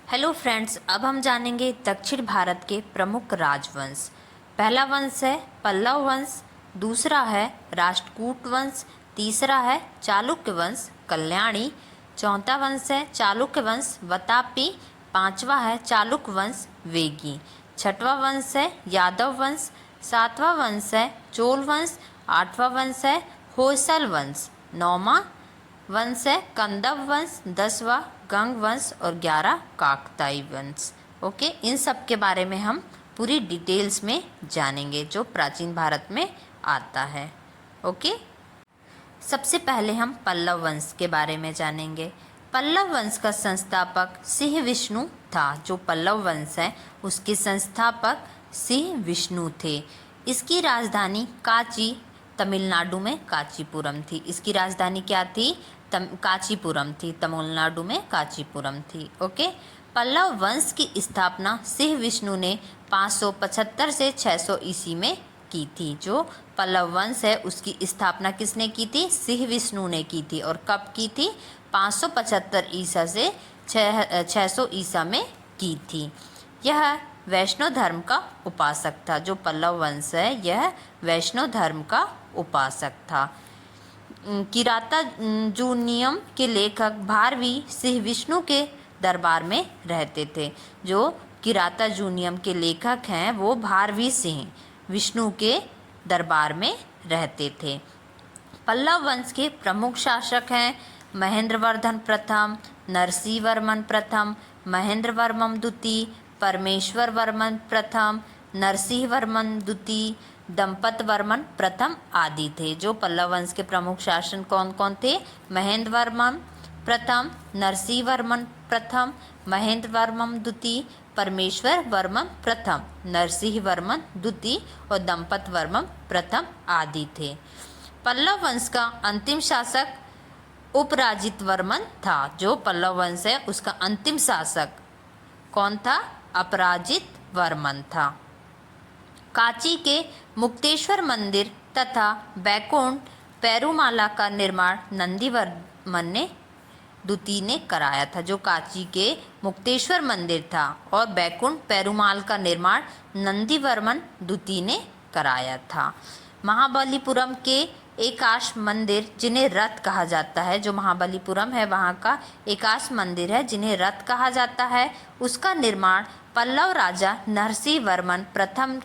Hello friends, अब हम जानेंगे दक्षिण भारत के प्रमुख राजवंश। पहला वंश है पल्लव वंश, दूसरा है राष्ट्रकूट वंश, तीसरा है चालुक्य वंश कल्याणी, चौथा वंश है चालुक्य वंश वतापी, पांचवा है चालुक्य वंश वेगी, छठवां वंश है यादव वंश, सातवां वंश है चोल वंश, आठवां वंश है होयसल वंश, नौवां वंश है कंदव वंश, 10वां गंग वंश और 11 काकताई वंश। ओके, इन सब के बारे में हम पूरी डिटेल्स में जानेंगे जो प्राचीन भारत में आता है। ओके, सबसे पहले हम पल्लव वंश के बारे में जानेंगे। पल्लव वंश का संस्थापक सिंह विष्णु था। जो पल्लव वंश है उसके संस्थापक सिंह विष्णु थे। इसकी राजधानी काची, तमिलनाडु में कांचीपुरम थी। इसकी राजधानी क्या थी? कांचीपुरम थी। तमिलनाडु में कांचीपुरम थी। ओके, पल्लव वंश की स्थापना सिंह विष्णु ने 575 से 600 ईस्वी में की थी। जो पल्लव वंश है उसकी स्थापना किसने की थी? सिंह विष्णु ने की थी। और कब की थी? 575 ईसा से 600 ईसा में की थी। यह वैष्णव धर्म का उपासक था। जो पल्लव वंश है यह वैष्णव धर्म का उपासक था। किरातार्जुनीयम के लेखक भारवी सिंह विष्णु के दरबार में रहते थे। जो किरातार्जुनीयम के लेखक हैं वो भारवी सिंह विष्णु के दरबार में रहते थे। पल्लव वंश के प्रमुख शासक हैं महेंद्रवर्धन प्रथम, नरसिंहवर्मन प्रथम, महेंद्रवर्मन द्वितीय, परमेश्वर वर्मन प्रथम, नरसिंहवर्मन द्वितीय, दंपत वर्मन प्रथम आदि थे। जो पल्लव वंश के प्रमुख शासन कौन कौन थे? महेंद्रवर्मन प्रथम, नरसिंहवर्मन प्रथम, महेंद्रवर्मन द्वितीय, परमेश्वर वर्मन प्रथम, नरसिंहवर्मन द्वितीय और दंपत वर्मन प्रथम आदि थे। पल्लव वंश का अंतिम शासक उपराजित वर्मन था। जो पल्लव वंश है उसका अंतिम शासक कौन था? अपराजित वर्मन था। कांची के मुक्तेश्वर मंदिर तथा बैकुंठ पेरुमाला का निर्माण नंदीवर्मन ने द्वितीय ने कराया था। जो कांची के मुक्तेश्वर मंदिर था और बैकुंठ पेरुमाल का निर्माण नंदीवर्मन द्वितीय ने कराया था। महाबलीपुरम के एकाश मंदिर जिन्हें रथ कहा जाता है, जो महाबलीपुरम है वहाँ का एकाश मंदिर है जिन्हें रथ कहा जाता है, उसका निर्माण पल्लव राजा नरसिंहवर्मन प्रथम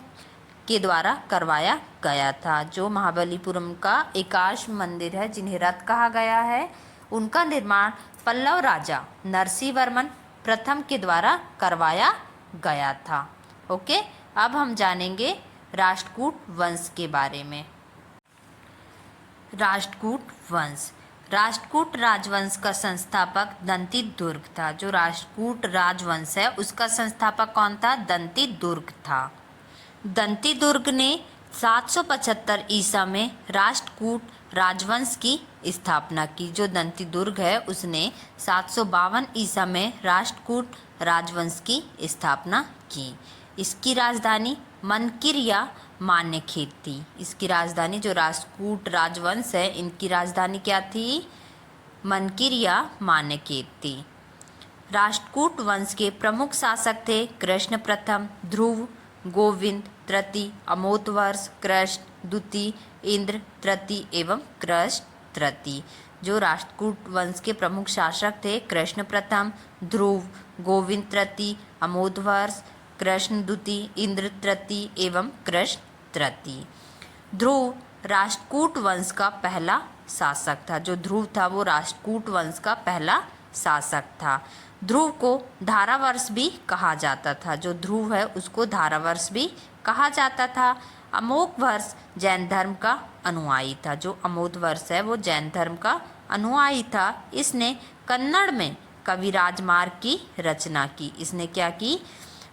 के द्वारा करवाया गया था। जो महाबलीपुरम का एकाश मंदिर है जिन्हें रथ कहा गया है उनका निर्माण पल्लव राजा नरसिंहवर्मन प्रथम के द्वारा करवाया गया था। ओके, अब हम जानेंगे राष्ट्रकूट वंश के बारे में। राष्ट्रकूट वंश, राष्ट्रकूट राजवंश का संस्थापक दंतिदुर्ग था। जो राष्ट्रकूट राजवंश है उसका संस्थापक कौन था? दंतिदुर्ग था। दंतिदुर्ग ने 775 ईसा में राष्ट्रकूट राजवंश की स्थापना की। जो दंतिदुर्ग है उसने 752 ईसा में राष्ट्रकूट राजवंश की स्थापना की। इसकी राजधानी मनकिर या मान्यखेत थी। इसकी राजधानी, जो राष्ट्रकूट राजवंश है इनकी राजधानी क्या थी? मनकिर या मान्यखेत थी। राष्ट्रकूट वंश के प्रमुख शासक थे कृष्ण प्रथम, ध्रुव, गोविंद तृतीय, अमोधवर्ष, कृष्ण द्वितीय, इंद्र तृतीय एवं कृष्ण तृतीय। जो राष्ट्रकूट वंश के प्रमुख शासक थे कृष्ण प्रथम, ध्रुव, गोविंद तृतीय, अमोधवर्ष, कृष्ण द्वितीय, इंद्र तृतीय एवं कृष्ण तृतीय। ध्रुव राष्ट्रकूट वंश का पहला शासक था। जो ध्रुव था वो राष्ट्रकूट वंश का पहला शासक था। ध्रुव को धारावर्ष भी कहा जाता था। जो ध्रुव है उसको धारावर्ष भी कहा जाता था। अमोघवर्ष जैन धर्म का अनुयायी था। जो अमोघवर्ष है वो जैन धर्म का अनुयायी था। इसने कन्नड़ में कविराज मार्ग की रचना की। इसने क्या की?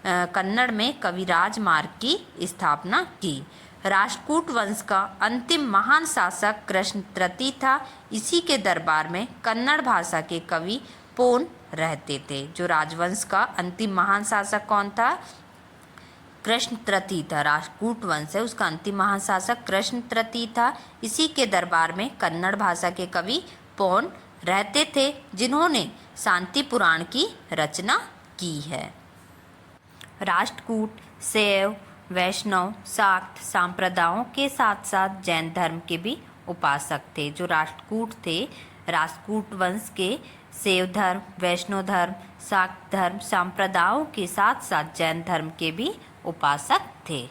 कन्नड़ में कविराज मार्ग की स्थापना की। राष्ट्रकूट वंश का अंतिम महान शासक कृष्ण तृतीय था। इसी के दरबार में कन्नड़ भाषा के कवि पोन रहते थे। जो राजवंश का अंतिम महान शासक कौन था? कृष्ण तृतीय था। राष्ट्रकूट वंश है उसका अंतिम महान शासक कृष्ण तृतीय था। इसी के दरबार में कन्नड़ भाषा के कवि पोन रहते थे जिन्होंने शांति पुराण की रचना की है। राष्ट्रकूट शैव, वैष्णव, शाक्त संप्रदायों के साथ साथ जैन धर्म के भी उपासक थे। जो राष्ट्रकूट थे, राष्ट्रकूट वंश के शैव धर्म, वैष्णव धर्म, शाक्त धर्म संप्रदायों के साथ साथ जैन धर्म के भी उपासक थे।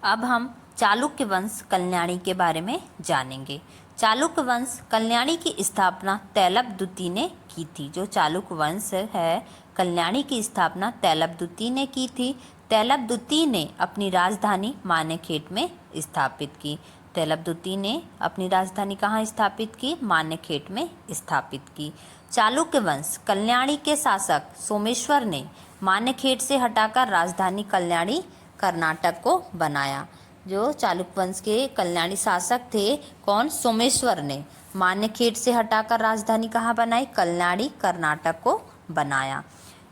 अब हम चालुक्य वंश कल्याणी के बारे में जानेंगे। चालुक्य वंश कल्याणी की स्थापना तैलप द्वितीय ने की थी। जो चालुक्य वंश है, कल्याणी की स्थापना तैलप द्वितीय ने की थी। तैलप द्वितीय ने अपनी राजधानी मानेखेट में स्थापित की। तैलप द्वितीय ने अपनी राजधानी कहाँ स्थापित की? मानेखेट में स्थापित की। चालुक्य वंश कल्याणी के शासक सोमेश्वर ने मानेखेट से हटाकर राजधानी कल्याणी कर्नाटक को बनाया। जो चालुक्य वंश के कल्याणी शासक थे, कौन? सोमेश्वर ने मानेखेट से हटाकर राजधानी कहाँ बनाई? कल्याणी कर्नाटक को बनाया।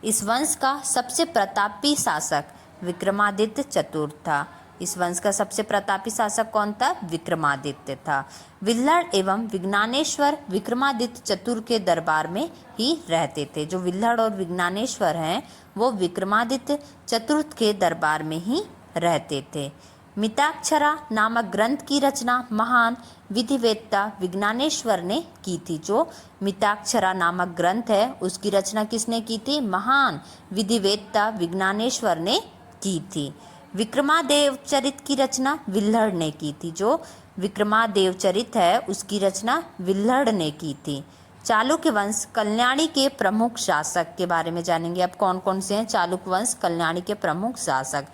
इस वंश का सबसे प्रतापी शासक विक्रमादित्य चतुर्थ था। इस वंश का सबसे प्रतापी शासक कौन था? विक्रमादित्य था। विल्हड़ एवं विज्ञानेश्वर विक्रमादित्य चतुर्थ के दरबार में ही रहते थे। जो विल्हड़ और विज्ञानेश्वर हैं, वो विक्रमादित्य चतुर्थ के दरबार में ही रहते थे। मिताक्षरा नामक ग्रंथ की रचना महान विधिवेत्ता विज्ञानेश्वर ने की थी। जो मिताक्षरा नामक ग्रंथ है, उसकी रचना किसने की थी? महान विधिवेत्ता विज्ञानेश्वर ने की थी। विक्रमादेव चरित की रचना विल्हड़ ने की थी। जो विक्रमादेव चरित है, उसकी रचना विल्हड़ ने की थी। चालुक्य वंश कल्याणी के प्रमुख शासक के बारे में जानेंगे। अब कौन कौन से हैं चालुक्य वंश कल्याणी के प्रमुख शासक?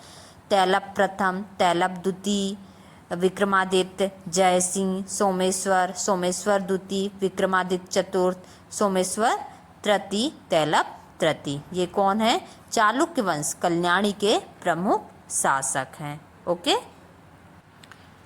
तैलप प्रथम, तैलप द्वितीय, विक्रमादित्य, जयसिंह, सोमेश्वर, सोमेश्वर द्वितीय, विक्रमादित्य चतुर्थ, सोमेश्वर तृतीय, तैलप तृतीय। ये कौन है? चालुक्य वंश कल्याणी के प्रमुख शासक हैं। ओके,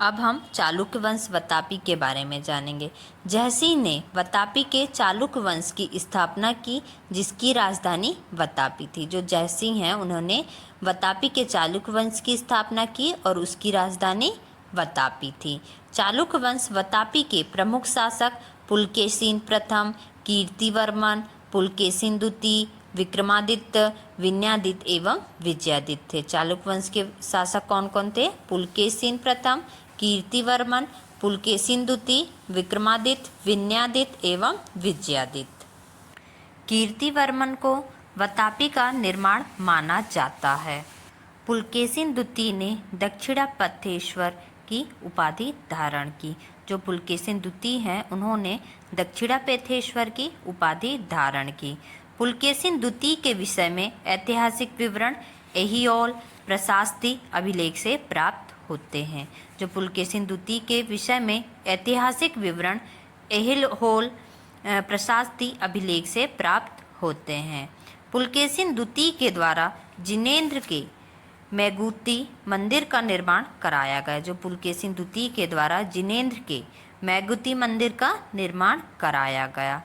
अब हम चालुक्य वंश वतापी के बारे में जानेंगे। जयसिंह ने वतापी के चालुक्य वंश की स्थापना की, जिसकी राजधानी वतापी थी। जो जयसिंह हैं, उन्होंने वतापी के चालुक्य वंश की स्थापना की और उसकी राजधानी वतापी थी। चालुक्य वंश वतापी के प्रमुख शासक पुलकेशिन प्रथम, कीर्तिवर्मन, पुलकेशिन द्वितीय, विक्रमादित्य, विनयादित्य एवं विजयादित्य थे। चालुक्य वंश के शासक कौन कौन थे? पुलकेशिन प्रथम, कीर्तिवर्मन, पुलकेशिन द्वितीय, विक्रमादित्य, विनयादित्य एवं विजयादित्य। कीर्तिवर्मन को वतापी का निर्माण माना जाता है। पुलकेशिन द्वितीय ने दक्षिणापथेश्वर की उपाधि धारण की। जो पुलकेशिन द्वितीय हैं, उन्होंने दक्षिणापथेश्वर की उपाधि धारण की। पुलकेशिन द्वितीय के विषय में ऐतिहासिक विवरण ऐहिहोल प्रशास्ति अभिलेख से प्राप्त होते हैं। जो पुलकेशिन द्वितीय के विषय में ऐतिहासिक विवरण ऐहिहोल प्रशास्ति अभिलेख से प्राप्त होते हैं। पुलकेशिन द्वितीय के द्वारा जिनेंद्र के मैगुती मंदिर का निर्माण कराया गया। जो पुलकेशिन द्वितीय के द्वारा जिनेंद्र के मैगुती मंदिर का निर्माण कराया गया।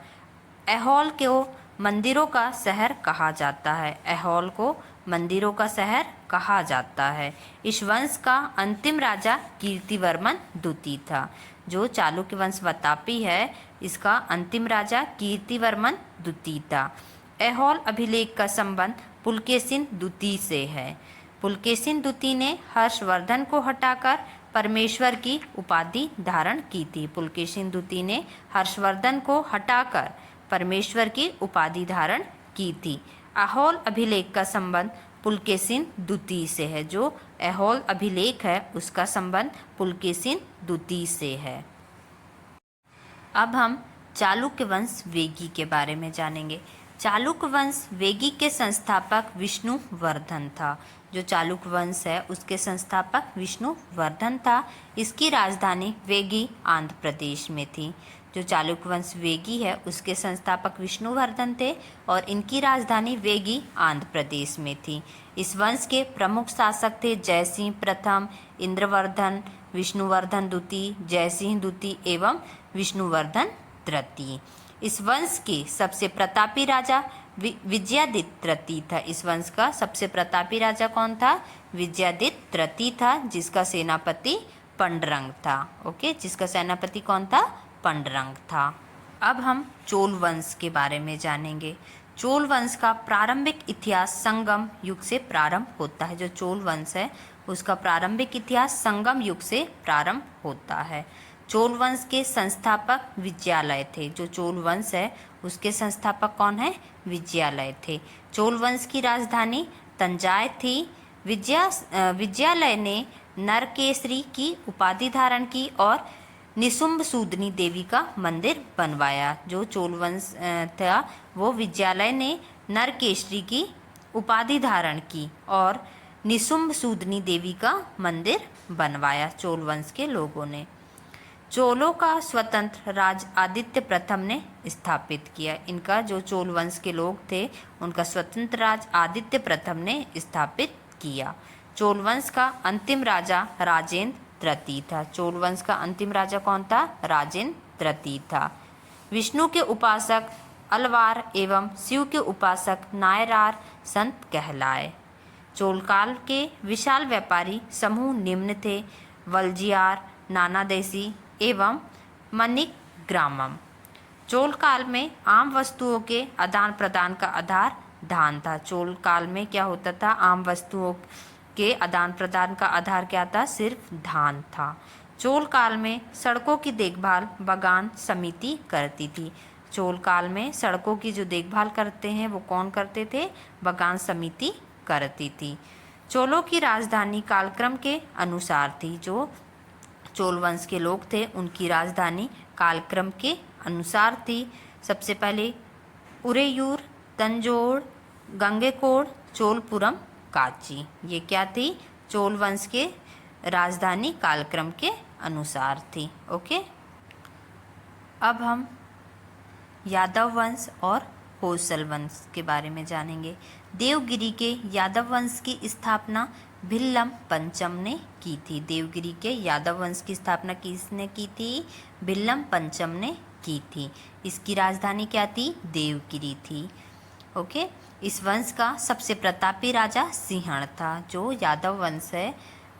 ऐहोल को मंदिरों का शहर कहा जाता है। ऐहोल को मंदिरों का शहर कहा जाता है। इस वंश का अंतिम राजा कीर्तिवर्मन द्वितीय था। जो चालुक्य वंश वतापी है, इसका अंतिम राजा कीर्तिवर्मन द्वितीय था। ऐहोल अभिलेख का संबंध पुलकेशिन द्वितीय से है। पुलकेशिन द्वितीय ने हर्षवर्धन को हटाकर परमेश्वर की उपाधि धारण की थी। पुलकेशिन द्वितीय ने हर्षवर्धन को हटाकर परमेश्वर की उपाधि धारण की थी। ऐहोल अभिलेख का संबंध पुलकेशिन द्वितीय से है। जो ऐहोल अभिलेख है, उसका संबंध पुलकेशिन द्वितीय से है। अब हम चालुक्य वंश वेगी के बारे में जानेंगे। चालुक्य वंश वेगी के संस्थापक विष्णुवर्धन था। जो चालुक्य वंश है, उसके संस्थापक विष्णुवर्धन था। इसकी राजधानी वेगी आंध्र प्रदेश में थी। जो चालुक्य वंश वेगी है, उसके संस्थापक विष्णुवर्धन थे और इनकी राजधानी वेगी आंध्र प्रदेश में थी। इस वंश के प्रमुख शासक थे जयसिंह प्रथम, इंद्रवर्धन, विष्णुवर्धन द्वितीय, जयसिंह द्वितीय एवं विष्णुवर्धन तृतीय। इस वंश के सबसे प्रतापी राजा विजयादित्य तृतीय था। इस वंश का सबसे प्रतापी राजा कौन था? विजयादित्य तृतीय था, जिसका सेनापति पंडरंग था। ओके, जिसका सेनापति कौन था? पंडरंग था। अब हम चोल वंश के बारे में जानेंगे। चोल वंश का प्रारंभिक इतिहास संगम युग से प्रारंभ होता है। जो चोल वंश है उसका प्रारंभिक इतिहास संगम युग से प्रारंभ होता है। चोल वंश के संस्थापक विजयालय थे। जो चोल वंश है उसके संस्थापक कौन है? विजयालय थे। चोल वंश की राजधानी तंजाई थी। विजयालय ने नरकेसरी की उपाधि धारण की और निशुंभ सूदनी देवी का मंदिर बनवाया। जो चोल वंश था वो विजयालय ने नरकेसरी की उपाधि धारण की और निशुंभ सूदनी देवी का मंदिर बनवाया चोल वंश के लोगों ने। चोलों का स्वतंत्र राज आदित्य प्रथम ने स्थापित किया। इनका जो चोल वंश के लोग थे उनका स्वतंत्र राज आदित्य प्रथम ने स्थापित किया। चोल वंश का अंतिम राजा राजेंद्र तृतीय था। चोल वंश का अंतिम राजा कौन था? राजेंद्र तृतीय था। विष्णु के उपासक अलवार एवं शिव के उपासक नायरार संत कहलाए। चोल काल के विशाल व्यापारी समूह निम्न थे: वल्जियार, नानादेशी एवं मणिग्रामम। चोल काल में आम वस्तुओं के आदान प्रदान का आधार धान था। चोल काल में क्या होता था? आम वस्तुओं के आदान प्रदान का आधार क्या था? सिर्फ धान था। चोल काल में सड़कों की देखभाल बागान समिति करती थी। चोल काल में सड़कों की जो देखभाल करते हैं वो कौन करते थे? बागान समिति करती थी। चोलों की राजधानी कालक्रम के अनुसार थी। जो चोल वंश के लोग थे उनकी राजधानी कालक्रम के अनुसार थी। सबसे पहले उरेयूर, तंजोर, गंगेकोड़, चोलपुरम, काची, ये क्या थी? चोल वंश के राजधानी कालक्रम के अनुसार थी। ओके, अब हम यादव वंश और होयसल वंश के बारे में जानेंगे। देवगिरी के यादव वंश की स्थापना भिल्लम पंचम ने की थी। देवगिरी के यादव वंश की स्थापना किसने की थी? भिल्लम पंचम ने की थी। इसकी राजधानी क्या थी? देवगिरी थी। ओके, इस वंश का सबसे प्रतापी राजा सिंहण था। जो यादव वंश है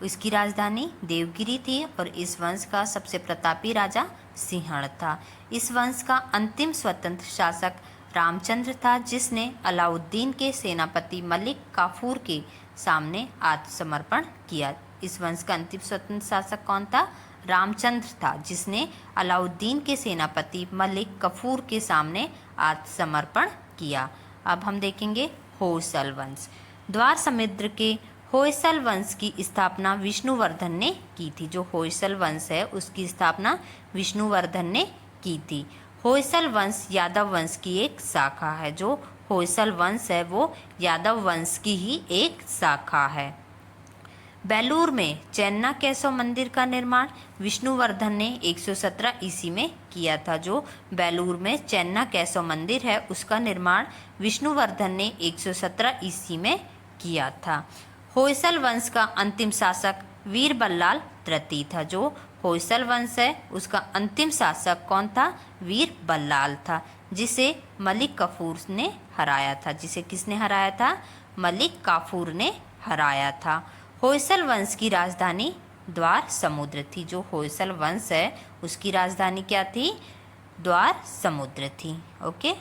इसकी राजधानी देवगिरी थी और इस वंश का सबसे प्रतापी राजा सिंहण था। इस वंश का अंतिम स्वतंत्र शासक रामचंद्र था, जिसने अलाउद्दीन के सेनापति मलिक काफूर के सामने आत्मसमर्पण किया। इस वंश का अंतिम स्वतंत्र शासक कौन था? रामचंद्र था, जिसने अलाउद्दीन के सेनापति मलिक काफूर के सामने आत्मसमर्पण किया। अब हम देखेंगे होयसल वंश। द्वार समुद्र के होयसल वंश की स्थापना विष्णुवर्धन ने की थी। जो होयसल वंश है उसकी स्थापना विष्णुवर्धन ने की थी। होयसल वंश यादव वंश की एक शाखा है। जो होयसल वंश है वो यादव वंश की ही एक शाखा है। बेलूर में चेन्ना केशव मंदिर का निर्माण विष्णुवर्धन ने 117 ईस्वी में किया था। जो बेलूर में चेन्ना केशव मंदिर है उसका निर्माण विष्णुवर्धन ने 117 ईस्वी में किया था। होयसल वंश का अंतिम शासक वीर बल्लाल तृतीय था। जो होयसल वंश है उसका अंतिम शासक कौन था? वीर बल्लाल था, जिसे मलिक काफूर ने हराया था। जिसे किसने हराया था? मलिक काफूर ने हराया था। होयसल वंश की राजधानी द्वार समुद्र थी। जो होयसल वंश है उसकी राजधानी क्या थी? द्वार समुद्र थी। ओके,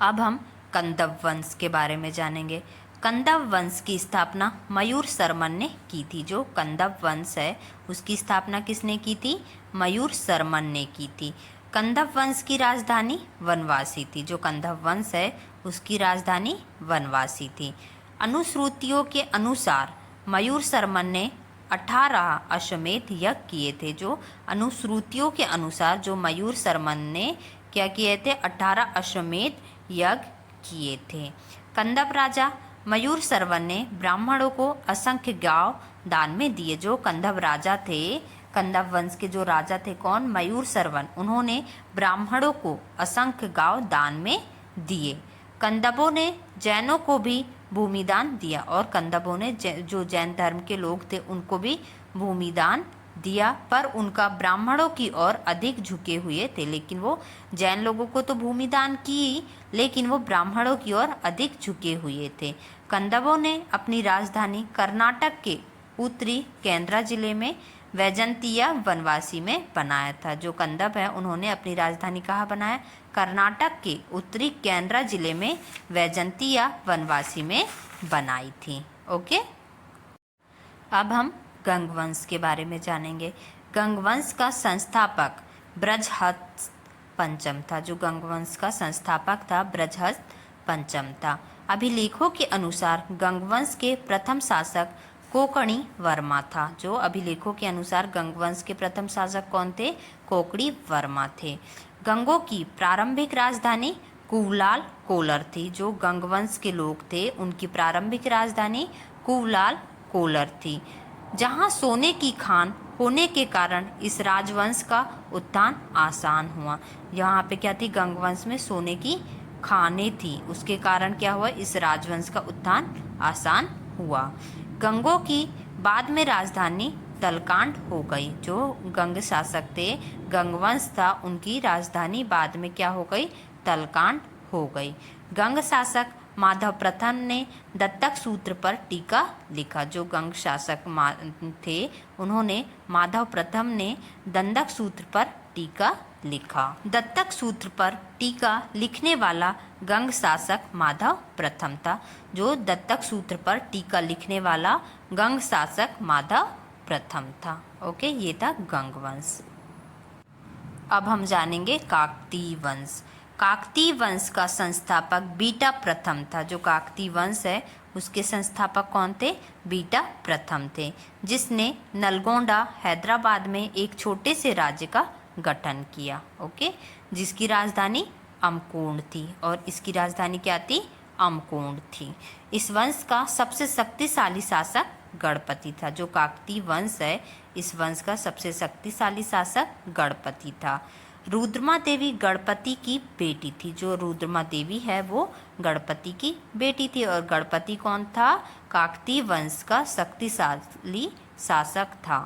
अब हम कंदव वंश के बारे में जानेंगे। कंदव वंश की स्थापना मयूर शर्मन ने की थी। जो कंदव वंश है उसकी स्थापना किसने की थी? मयूर शर्मन ने की थी। कंदव वंश की राजधानी वनवासी थी। जो कंदव वंश है उसकी राजधानी वनवासी थी। अनुश्रुतियों के अनुसार मयूर शर्मन ने 18 अश्वमेध यज्ञ किए थे। जो अनुश्रुतियों के अनुसार जो मयूर शर्मन ने क्या किए थे? 18 अश्वमेध यज्ञ किए थे। कंदव राजा मयूर शर्मन ने ब्राह्मणों को असंख्य गांव दान में दिए। जो कंदव राजा थे, कंदव वंश के जो राजा थे कौन? मयूर शर्मन। उन्होंने ब्राह्मणों को असंख्य गांव दान में दिए। कंदबों ने जैनों को भी भूमिदान दिया और कंदबों ने जो जैन धर्म के लोग थे उनको भी भूमिदान दिया, पर उनका ब्राह्मणों की ओर अधिक झुके हुए थे। लेकिन वो जैन लोगों को तो भूमिदान की, लेकिन वो ब्राह्मणों की ओर अधिक झुके हुए थे। कंदबों ने अपनी राजधानी कर्नाटक के उत्तरी केंद्रा जिले में वैजंतिया वनवासी में बनाया था। जो कंदब है उन्होंने अपनी राजधानी कहाँ बनाया? कर्नाटक के उत्तरी कैनरा जिले में वैजंतिया वनवासी में बनाई थी। ओके, अब हम गंगवंश के बारे में जानेंगे। गंगवंश का संस्थापक बृहस्पति पंचम था। जो गंगवंश का संस्थापक था बृहस्पति पंचम था। अभिलेखों के अनुसार गंगवंश के प्रथम शासक कोकणी वर्मा था। जो अभिलेखों के अनुसार गंगवंश के प्रथम शासक कौन थे? कोकणी वर्मा थे। गंगों की प्रारंभिक राजधानी कुवलाल कोलर थी। जो गंगवंश के लोग थे उनकी प्रारंभिक राजधानी कुवलाल कोलर थी, जहां सोने की खान होने के कारण इस राजवंश का उत्थान आसान हुआ। यहाँ पे क्या थी? गंगवंश में सोने की खानें थी, उसके कारण क्या हुआ? इस राजवंश का उत्थान आसान हुआ। गंगों की बाद में राजधानी तलकांड हो गई। जो गंग शासक थे, गंगवंश था, उनकी राजधानी बाद में क्या हो गई? तलकांड हो गई। गंग शासक माधव प्रथम ने दत्तक सूत्र पर टीका लिखा। जो गंग शासक थे उन्होंने माधव प्रथम ने दंडक सूत्र पर टीका लिखा। दत्तक सूत्र पर टीका लिखने वाला गंग शासक माधव प्रथम था। जो दत्तक सूत्र पर टीका लिखने वाला गंग शासक माधव प्रथम था। ओके, ये था गंगवंश। अब हम जानेंगे काकतीय वंश। काकतीय वंश का संस्थापक बीटा प्रथम था। जो काकतीय वंश है उसके संस्थापक कौन थे? बीटा प्रथम थे, जिसने नलगोंडा हैदराबाद में एक छोटे से राज्य का गठन किया। ओके, जिसकी राजधानी अमकोंड थी और इसकी राजधानी क्या थी? अमकोंड थी। इस वंश का सबसे शक्तिशाली शासक गणपति था। जो काकतीय वंश है इस वंश का सबसे शक्तिशाली शासक गणपति था। रुद्रमा देवी गणपति की बेटी थी। जो रुद्रमा देवी है वो गणपति की बेटी थी। और गणपति कौन था? काकतीय वंश का शक्तिशाली शासक था,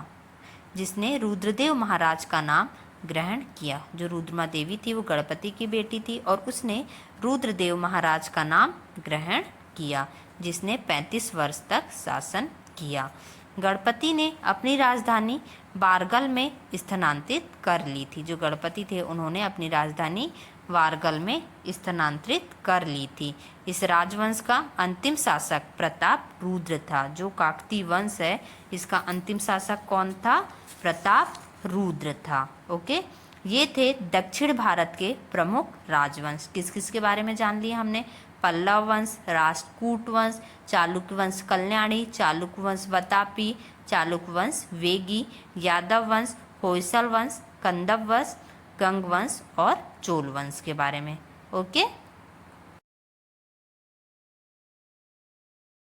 जिसने रुद्रदेव महाराज का नाम ग्रहण किया। जो रुद्रमा देवी थी वो गणपति की बेटी थी और उसने रुद्रदेव महाराज का नाम ग्रहण किया, जिसने 35 वर्ष तक शासन किया। गणपति ने अपनी राजधानी वारगल में स्थानांतरित कर ली थी। जो गणपति थे उन्होंने अपनी राजधानी वारगल में स्थानांतरित कर ली थी। इस राजवंश का अंतिम शासक प्रताप रुद्र था। जो काकतीय वंश है इसका अंतिम शासक कौन था? प्रताप रुद्र था। ओके, ये थे दक्षिण भारत के प्रमुख राजवंश। किस किस के बारे में जान लिया हमने? पल्लव वंश, राष्ट्रकूट वंश, चालुक्य वंश कल्याणी, चालुक्य वंश वातापी, चालुक्य वंश वेगी, यादव वंश, होयसल वंश, कंदब वंश, गंग वंश और चोल वंश के बारे में। ओके।